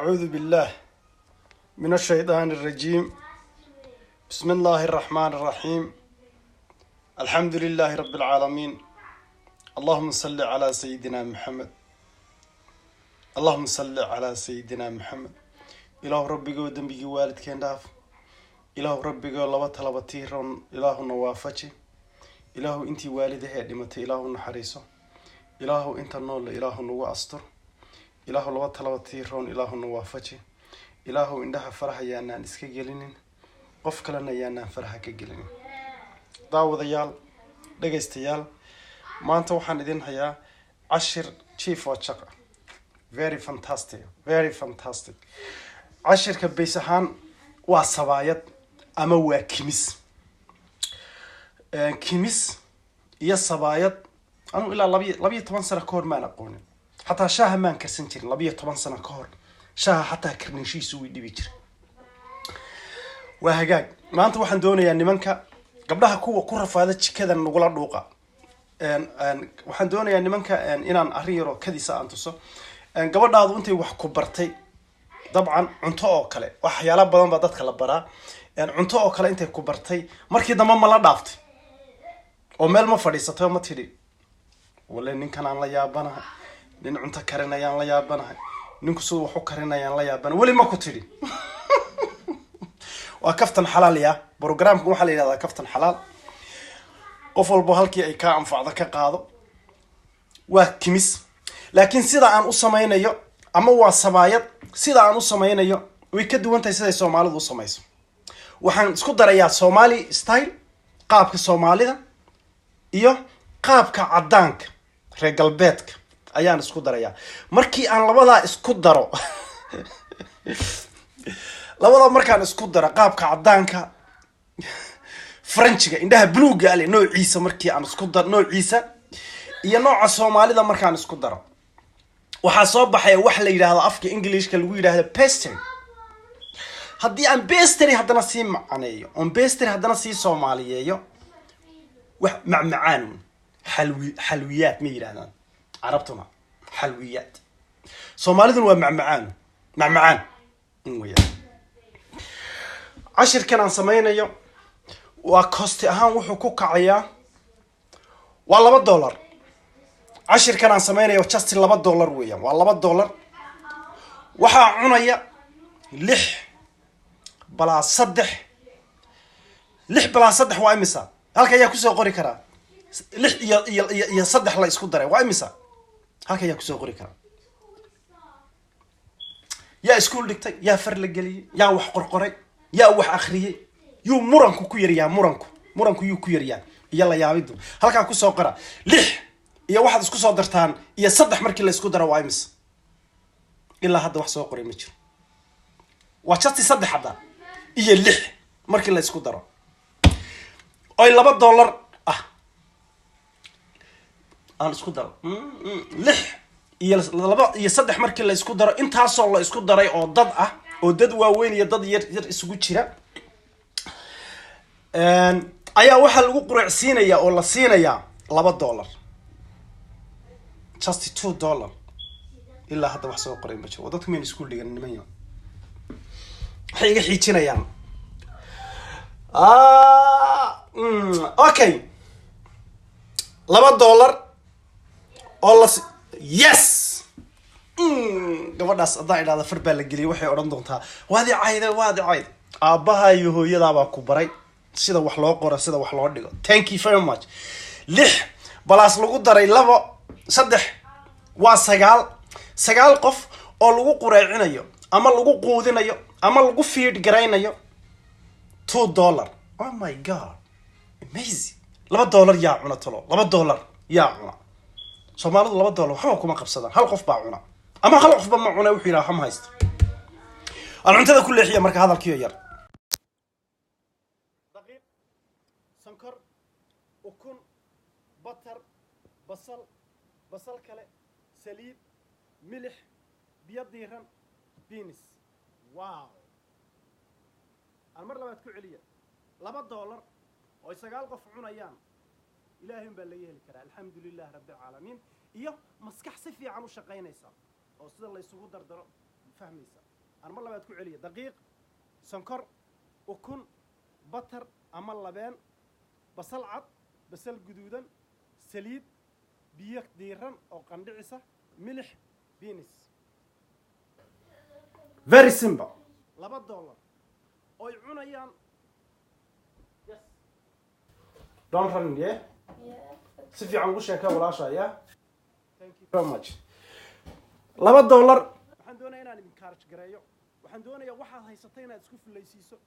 أعوذ بالله من الشيطان الرجيم. بسم الله الرحمن الرحيم. الحمد لله رب العالمين. اللهم صل على سيدنا محمد. اللهم صل على سيدنا محمد. إله ربك ودنبك والد كان داف. إله ربك لبط لبطيرون. إله نوافجي. إله أنت والده دمت إله نحريسه. إله أنت النور إله نو أستر. إله لبط لبطيرون إله نوافجي. إله إنها فرح يانا نسك جلين. قف كلنا يانا فرح كجلين. داود يال دقيستيال ما أنت وحنا دين هيا 10 chief وشقة very fantastic 10 كبيسهان وصبايات أما وكميس كميس يا صبايات أنا إلا لبي 8 سنة كور ما نقول حتى شاه ما نكسنتين لبي 8 سنة كور شاه حتى كرنشي سوي دي بيجر وهجاج ما أنت وحنا دوني يعني منك قبلها كورة فادت كذا نقول الروقة waxaan doonayaa nimanka inaan ariyaro kadisa aan tuso gabadhaadu intay wax ku bartay dabcan cunto oo kale waxyaalo badan ba dadka la baraa cunto oo kale intay ku bartay markii dambe ma la dhaaftay oo meel ma fadhiisatay ma tiri wala ninkan aan la yaabanahay nin cunto karinayaan la yaabanahay ninku soo wax u karinayaan la yaabanahay wali ma ku tiri waa kaftan xalaal ya barnaamijku waxa la yiraahdaa kaftan xalaal qof walba halkii ay ka anfacdo ka qaado waa kimis laakiin sida aan u sameeynayo ama waa sabaayad sida aan u sameeynayo way ka duwan tahay sida Soomaalidu u sameeyso waxaan isku darayaa Somali style qaabka Soomaalida iyo qaabka cadaanka reer galbeedka ayaan isku darayaa markii aan labada isku daro labada markaan isku daro qaabka cadaanka Frenchga indhaha bluega ale noociisa markii aan isku dar noociisa iyo nooca Soomaalida markaan isku daro waxa soo baxay wax la yiraahdo afka Englishka lagu yiraahdo pastry hadii aan pastry hadana si macaaneeyo on pastry hadana si Soomaaliyeeyo wax macmacaan xalwiyaat ma yiraahdaan arabtuna xalwiyaat Soomaalidu waa macmacaan weeyaa ashirkan aan sameeynayo وكوستي أهم وحكو كعيا والله $1 10 كان سمينا وتشستي $2 ويا والله $1 وحا عنايا لح بلا صدح واي مسا هلكا يا كسو قوري كرا لح يا صدح لا اسكو دري واي مسا هلكا يا كسو قوري كرا يا اسكول دكتي يا فرلقلي يا وح قرقري يا وح اخريه يو مرنكو كيريا مرنكو يو كيريا يلا يا عبيدو halka ku soo qara 6 iyo waxaad isku soo dartaan iyo 3 markii la isku daro waa imis ila hadda wax soo qoray ma jiro waa chasti 3 hadda iyo 6 markii la isku daro oo $2 ah aan isku daro 6 iyo 2 iyo 3 markii la isku daro intaas oo la isku daray oo dad ah oo dad waaweyn iyo dad yar isugu jira ayaa waxa lagu quracsiinaya oo la siinaya $2 just $2 illa hadda wax soo qoray ma jiro dadku meen iskuul dhigan nimanyo waxay iga xiijinayaan okay $2 oo la yes gabadhaas adaa idhaada farbaa la geliyay waxay oran doontaa waadi cayd aabaha iyo hooyada baa ku baray sida wax loo qoro sida wax loo dhigo thank you very much 6 balaas lagu daray 2 3 waa 9 qof oo lagu quraacinayo ama lagu quudinayo ama lagu feed garaynayo $2 oh my god amazing $2 yaa cuna talo $2 yaa cuna Soomaalidu $2 waxa kuma qabsadaan hal qof baa cuna ama hal qof ma cuna wuxuu yiraahdo ma haysto aan cuntada ku leexiya marka hadalkiyo yar سكر وكن بطر بصل كله سليب ملح بيض ديران بينس واو المرة لما تكون عليا $2 oo 9 qof cunayaan ilaahin baa leeyahay kara alxamdulillah rabbil alamin iyo maskax si fiican u shaqeynaysa oo sida la isugu dardaro fahmaysa أنا مرة بتكون عليه دقيق سكر وكن بطر أما اللبان بصل عط بصل جدودا سليد بيك ديران أو قندعسة ملح بينس very simple $2 أي عنيان yes don't run yeah سفي عن وشك كولا شيء thank you very much $2 waxaan doonayaa inaan idin kaarj gareeyo waxaan doonayaa waxaad haysatay inaad isku fulaysiiso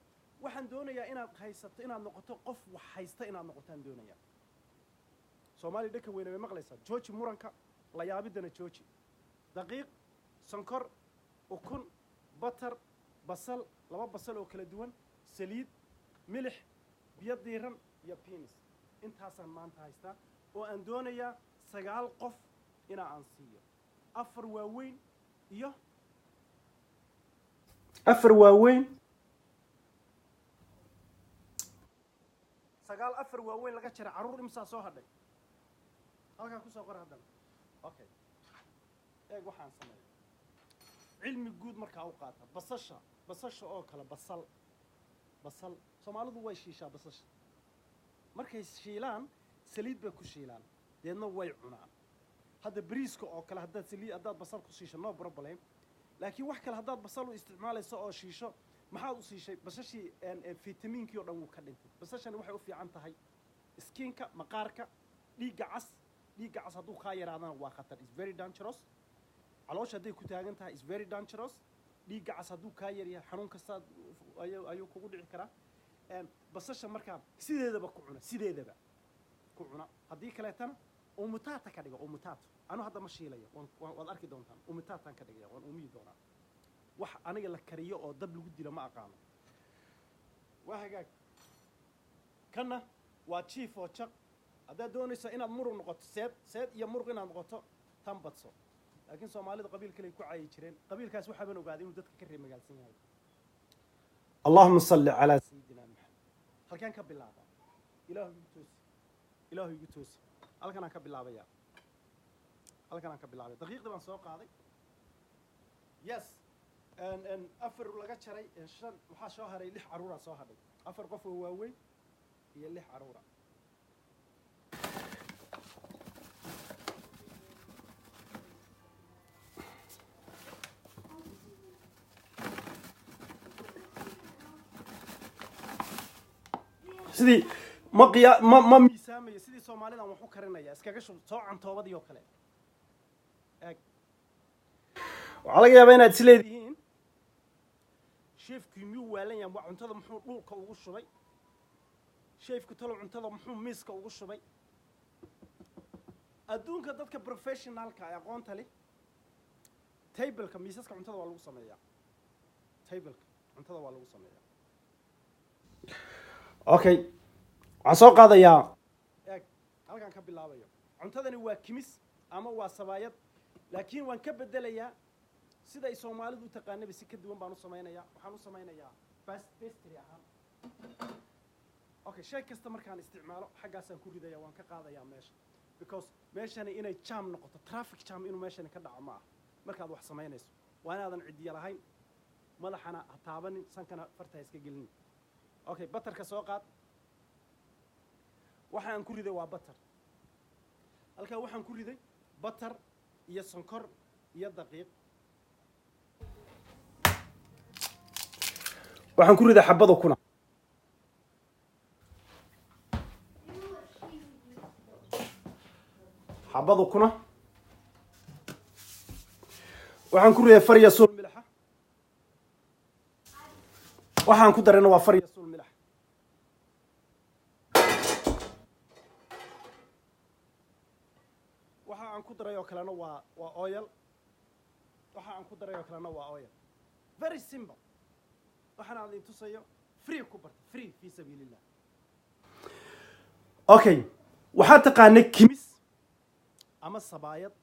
waxaan doonayaa inaad haysato inaad noqoto qof wax haysta inaad noqotaan doonayaa Soomaali dhaka weyn way maqlaysaa jooji muranka la yaabidana jooji daqiiq sonkor ukun butter basal laba basal oo kala duwan saliid milix biyo diiran iyo peanuts intaasaan maanta haystaa oo aan doonayaa 9 qof inaan siiyo 4 waaweyn iyo 4 waaweyn 4 waaweyn laga jira caruur imsa soo hadhay halka ku soo qor hadan okay eeg waxaan sameeyay cilmi guud marka uu qaata basasha oo kala basal Soomaalidu way shiishaa basasha markay shiilaan saliid bay ku shiilaan deedna way cunaan هذا بريسكو أو كله هذا سلي هذا بصل كشيشة no problem لكن واحد كله هذا بصل واستعماله سواء شيشة ما حاول شيء بس شيء فيتامين كيو رمو كلنت بس عشان واحد يوفي عن تهاي سكينك مقارك ليجعس هذا خير هذا وخطر is very dangerous علاش هذا كنت أنت is very dangerous ليجعس هذا خير يا حنون كساد أيو كقول عكرة بس عشان مركب سيد هذا بكوعنا سيد هذا بكوعنا هذه كلاتنا ومتاتا كدغه ومتات انا هذا ما شيلaya waan arki doontaan ومتاتان كدغه waan uumi doona wax aniga la kariyo oo dab lagu dilo ma aqaano waxaga kana waa chief oo chaq hada doonaysa inaad murug noqoto seed iyo murug inaad noqoto tan badso laakiin Soomaalidu qabiil kale ku caayay jireen qabiilkaas waxa baan ogaaday inuu dadka ka reer magaalsan yahay Allahumma salli ala sayyidina Muhammad halkan ka bilaaba Ilaahu igu toos halkan aan ka bilaabaya daqiiqda baan soo qaaday yes and afar laga jaray shan waxa soo haray 6 caruura soo hadhay afar qof oo waaweyn iyo 6 caruura sidii ما ميسامي سيدي Soomaalida aan wax u karinaya iskaga soo cantoobadii oo kale eeg waxa laga yaabaa inaad isleedihiin chefku miyuu waalan yahay cuntada muxuu dhulka ugu shubay chefku talo cuntada muxuu miiska ugu shubay adduunka dadka professionalka ay aqoonta leh table-ka miisaska cuntada waa lagu sameeyaa okay waxaan soo qaadayaa eeg halkan ka bilaabayo cuntadani waa kimis ama waa sabaayad laakiin waan ka bedelayaa sida ay Soomaalidu u taqaanay si ka duwan baan u sameeynayaa waxaan u sameeynayaa pastry ahaan okay shay kasta markaan isticmaalo xaggaasaan ku ridayaa waan ka qaadayaa meesha because meeshani inay jam noqoto traffic jam inuu meeshani ka dhaco ma markaad wax sameynayso waa inaadan cidiya lahayn madaxana taabanin sankana farta iska gelin okay butterka soo qaad waxaan ku riday waa butter halka waxaan ku riday butter iyo sonkor iyo daqiiq waxaan ku riday xabado kuna waxaan ku riday fariya sul milaxa waxaan ku darayna waa fariya sul milaxa waxaan ku daray oo kalena waa oil waxaan ku daray oo kalena waa oil very simple waxaan aad intusayo free ku barta free fi sabilillah okay waxa taqaanay kimis ama sabaayad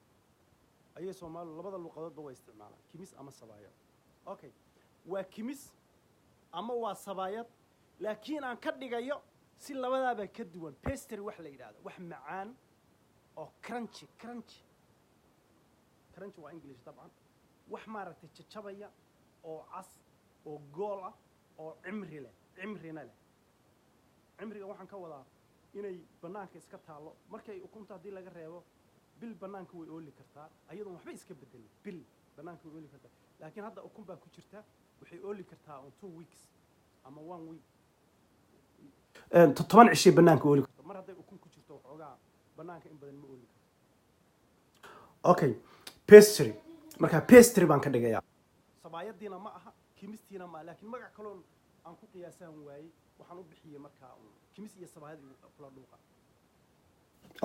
ayay Soomaalidu labada luqadoodba way isticmaalaan kimis ama sabaayad okay waa kimis ama waa sabaayad laakiin aan ka dhigayo si labadaaba ka duwan pastry wax la yiraahdo wax macaan oo crunchy waa English طبعا wax maaragtay jajabaya oo cas oo gool ah oo cimrina leh cimriga waxaan ka wadaa inay bannaanka iska taallo markay ukunta haddii laga reebo bil bannaanka way ooli kartaa ayadoon waxba iska bedelin bil bannaanka way ooli kartaa laakiin hadda ukun baa ku jirta waxay ooli kartaa on 2 weeks ama 1 week toban cishay bannaanka ooli karto mar hadday ukun ku jirto waxoogaa bannaanka in badan ma ooli karto okay pastry marka pastry baan ka dhigayaa sabaayadiina ma aha kimistiina ma laakiin magac kaloon aan ku qiyaasaan waayey waxaan u bixiyey markaa kimis iyo sabaayad kula dhuuqa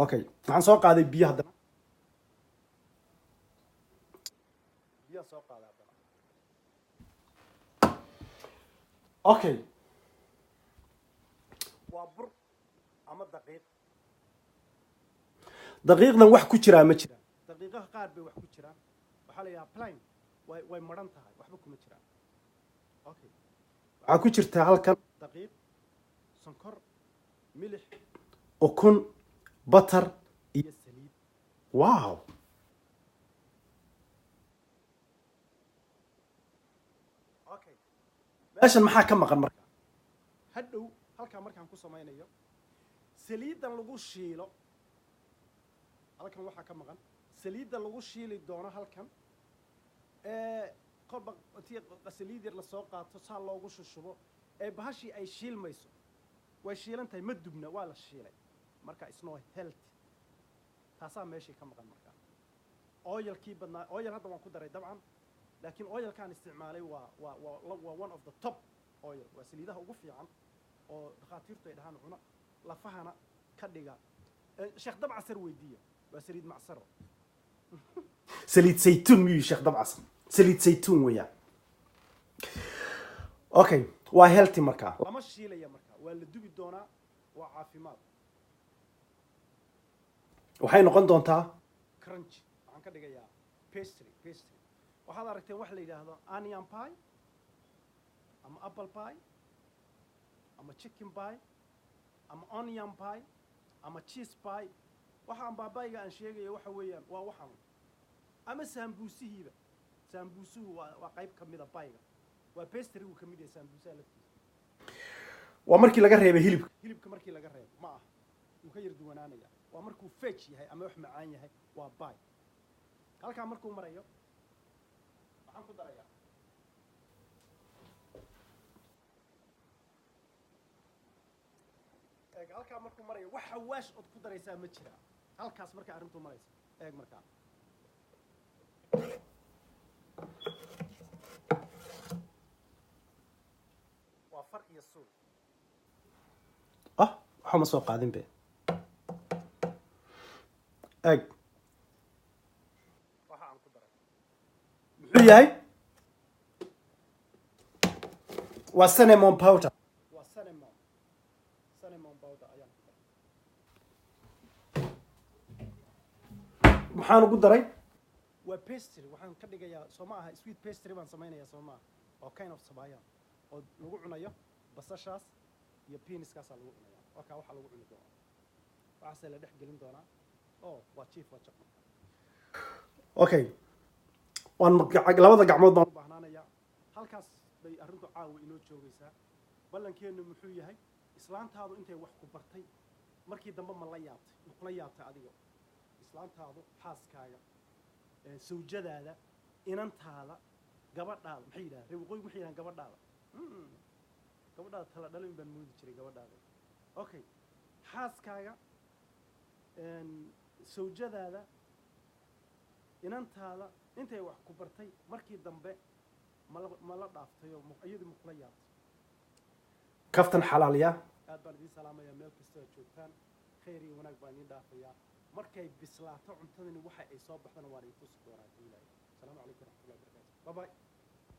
okay waxaan soo qaaday biyo haddana biyo soo qaaday haddana okay waa bur ama daqiiqdan wax ku jiraa ma jiraan daqiiqaha qaar bay wax ku jiraan waxaa la yidhaha plain way maran tahay waxba kuma jiraan okay waxaa ku jirta halkan daqiiq sonkor milix ukun batar iyo saliid wow okay meeshan maxaa ka maqan marka hadhow halkaa markaan ku samaynayo saliidan lagu shiilo halkan waxaa ka maqan saliidda lagu shiili doono halkan kolba saliid yar lasoo qaato saa loogu shushubo bahashii ay shiilmayso way shiilan tahay ma dubna waa la shiilay marka isnoo healthy taasaa meeshii ka maqan markaa oilkii badnaa oil hadda waan ku daray dabcan laakiin oilkaan isticmaalay waa one of the top oil waa saliidaha ugu fiican oo dhakhaatiirtu ay dhahaan cuna lafahana ka dhiga sheekh dabcasar weydiiya waa saliid macsaro saliid saytuun miyuu sheekh dabcasar saliid saytuun weeyaan okay waa healthy markaa lama shiilaya markaa waa la dubi doonaa waa caafimaad waxay noqon doontaa crunch waxaan ka dhigayaa pastry waxaad aragteen wax la yidhaahdo onion pie ama apple pie ama chicken pie ama onion pie ama cheese pie waxaan baabayga aan sheegayo waxa weeyaan waa waxaan ama sambuusihiiba sambuusuhu waa qayb ka mid ah pie-ga waa pastry-gu ka mid yahay sambuusaha laftiisa waa markii laga reebay hilibka markii laga reebo ma aha wuu ka yar duwanaanaya waa markuu fetch yahay ama wax macaan yahay waa pie halkaa markuu marayo waxaan ku darayaa halkaa markuu marayo wax xawaash ood ku daraysaa ma jira halkaas markaa arrintu marayso eeg markaa waa far iyo suul waxaa ma soo qaadin be eeg waxa aan ku daray muxuu yahay waa cinnamon powder maxaan ugu daray waa pastry waxaan ka dhigayaa soo ma aha sweet pastry baan samaynayaa soo ma aha oo kind of sabaayaan oo lagu cunayo basashaas iyo peaniskaasaa lagu cunayaa wakaa waxaa lagu cuni doonaa waxaasee la dhex gelin doonaa waa chief waa jaqma okay waan labada gacmood baan u baahnaanayaa halkaas bay arrintu caawa inoo joogaysaa ballankeennu muxuu yahay islaantaadu intay wax ku bartay markii dambe ma la yaabtay adigo islaantaadu xaaskaaga sawjadaada inantaada gabadhaada maxay yidhahdaan reer waqooyi maxay yidhahdaan gabadhaada tala dhalin baan moodi jiray gabadhaada okay xaaskaaga sawjadaada inantaada intay wax ku bartay markii dambe ma la dhaaftay oo iyadu ma kula yaabtay kaftan xalaaliya aad baan idiin salaamayaa meel kasta aad joogtaan khayr iyo wanaag baan idiin dhaafayaa markay bislaato cuntadani waxa ay soo baxdana waan idin tusi doonaa ilaahay. Assalaamu calaykum waraxmatullaahi wabarakaatuh. Bye bye.